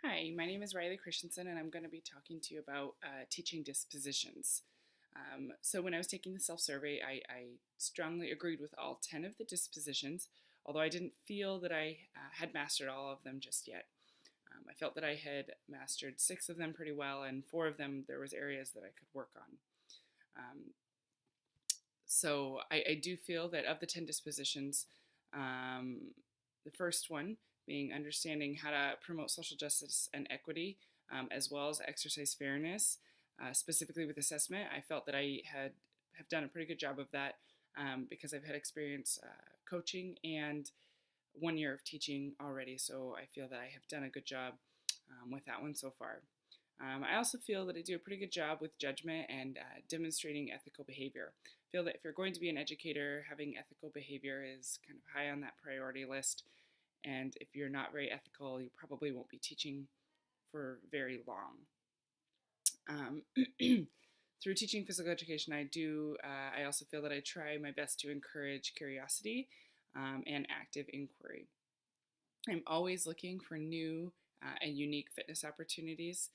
Hi, my name is Riley Christensen, and I'm going to be talking to you about teaching dispositions. So, when I was taking the self survey, I strongly agreed with all 10 of the dispositions, although I didn't feel that I had mastered all of them just yet. I felt that I had mastered 6 of them pretty well, and 4 of them there was areas that I could work on. Um, so, I do feel that of the 10 dispositions, um, the first one being understanding how to promote social justice and equity, as well as exercise fairness, specifically with assessment. I felt that I have done a pretty good job of that because I've had experience coaching and 1 year of teaching already. So I feel that I have done a good job with that one so far. I also feel that I do a pretty good job with judgment and demonstrating ethical behavior. I feel that if you're going to be an educator, having ethical behavior is kind of high on that priority list. And if you're not very ethical, you probably won't be teaching for very long. Through teaching physical education, I also feel that I try my best to encourage curiosity and active inquiry. I'm always looking for new and unique fitness opportunities.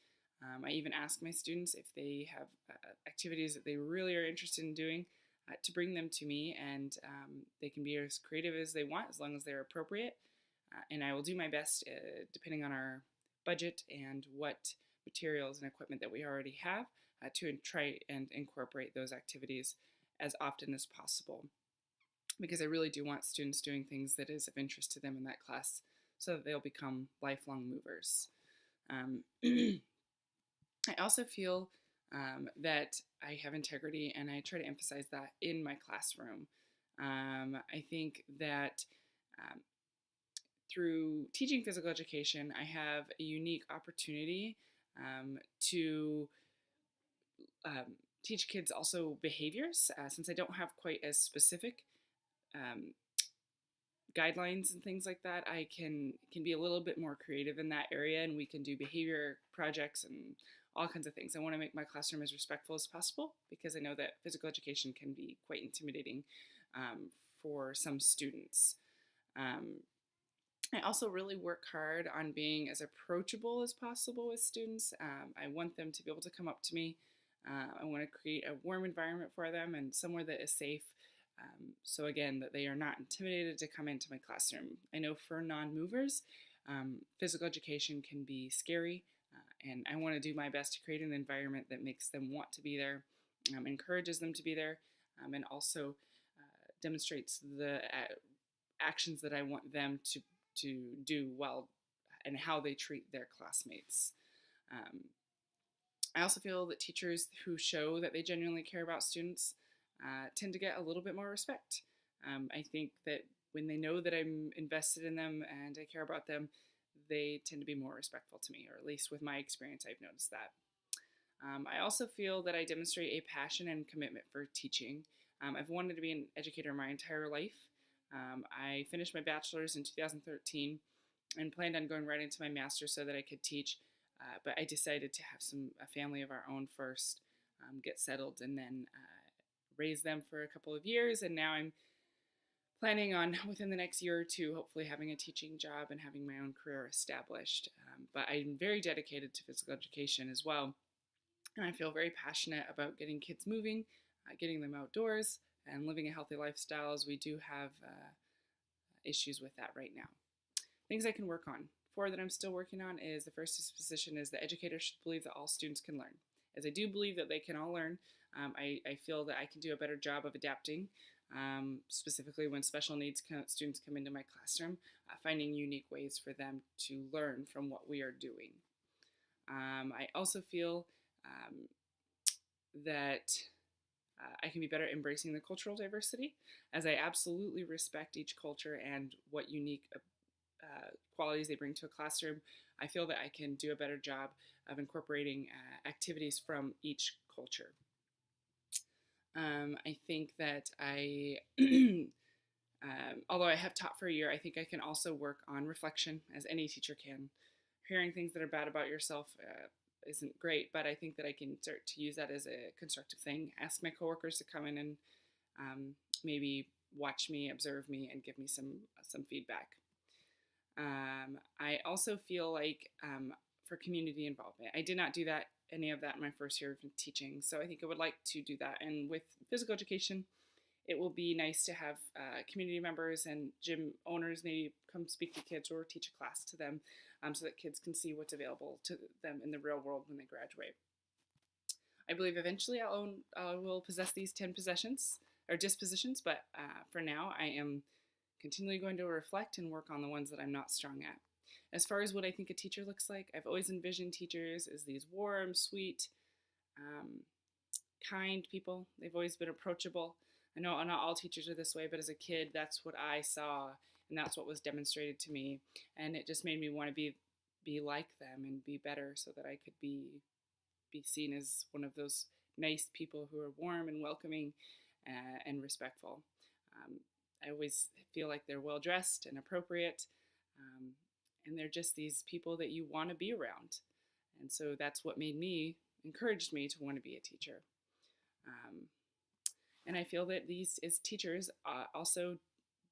I even ask my students if they have activities that they really are interested in doing to bring them to me, and they can be as creative as they want as long as they're appropriate. And I will do my best, depending on our budget and what materials and equipment that we already have, to try and incorporate those activities as often as possible. Because I really do want students doing things that is of interest to them in that class so that they'll become lifelong movers. I also feel that I have integrity, and I try to emphasize that in my classroom. I think that through teaching physical education, I have a unique opportunity to teach kids also behaviors, since I don't have quite as specific um, guidelines and things like that. I can be a little bit more creative in that area, and we can do behavior projects and all kinds of things. I want to make my classroom as respectful as possible because I know that physical education can be quite intimidating for some students. I also really work hard on being as approachable as possible with students. I want them to be able to come up to me. I want to create a warm environment for them and somewhere that is safe. So again, that they are not intimidated to come into my classroom. I know for non-movers, physical education can be scary, and I want to do my best to create an environment that makes them want to be there, encourages them to be there, and also demonstrates the actions that I want them to do well and how they treat their classmates. I also feel that teachers who show that they genuinely care about students tend to get a little bit more respect. I think that when they know that I'm invested in them and I care about them, they tend to be more respectful to me, or at least with my experience, I've noticed that. I also feel that I demonstrate a passion and commitment for teaching. I've wanted to be an educator my entire life. I finished my bachelor's in 2013 and planned on going right into my master's so that I could teach, but I decided to have a family of our own first, get settled, and then raise them for a couple of years, and now I'm planning on within the next year or two hopefully having a teaching job and having my own career established. But I'm very dedicated to physical education as well, and I feel very passionate about getting kids moving, getting them outdoors, and living a healthy lifestyle, as we do have issues with that right now. Things I can work on. 4 that I'm still working on is the first disposition is the educator should believe that all students can learn. As I do believe that they can all learn, I feel that I can do a better job of adapting, specifically when special needs students come into my classroom, finding unique ways for them to learn from what we are doing. I also feel that I can be better embracing the cultural diversity, as I absolutely respect each culture and what unique qualities they bring to a classroom. I feel that I can do a better job of incorporating activities from each culture. I think that although I have taught for a year, I think I can also work on reflection, as any teacher can. Hearing things that are bad about yourself isn't great, but I think that I can start to use that as a constructive thing. Ask my coworkers to come in and maybe watch me, observe me, and give me some feedback. I also feel like for community involvement. I did not do any of that in my first year of teaching, so I think I would like to do that. And with physical education, it will be nice to have community members and gym owners maybe come speak to kids or teach a class to them, so that kids can see what's available to them in the real world when they graduate. I believe eventually I will possess these 10 possessions or dispositions, but for now I am continually going to reflect and work on the ones that I'm not strong at. As far as what I think a teacher looks like, I've always envisioned teachers as these warm, sweet, kind people. They've always been approachable. I know not all teachers are this way, but as a kid, that's what I saw, and that's what was demonstrated to me. And it just made me want to be like them and be better, so that I could be seen as one of those nice people who are warm and welcoming and respectful. I always feel like they're well dressed and appropriate, and they're just these people that you want to be around. And so that's what encouraged me to want to be a teacher. And I feel that these, as teachers, also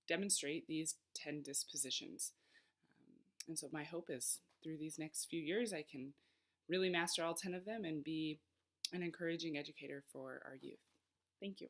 demonstrate these 10 dispositions. And so my hope is through these next few years, I can really master all 10 of them and be an encouraging educator for our youth. Thank you.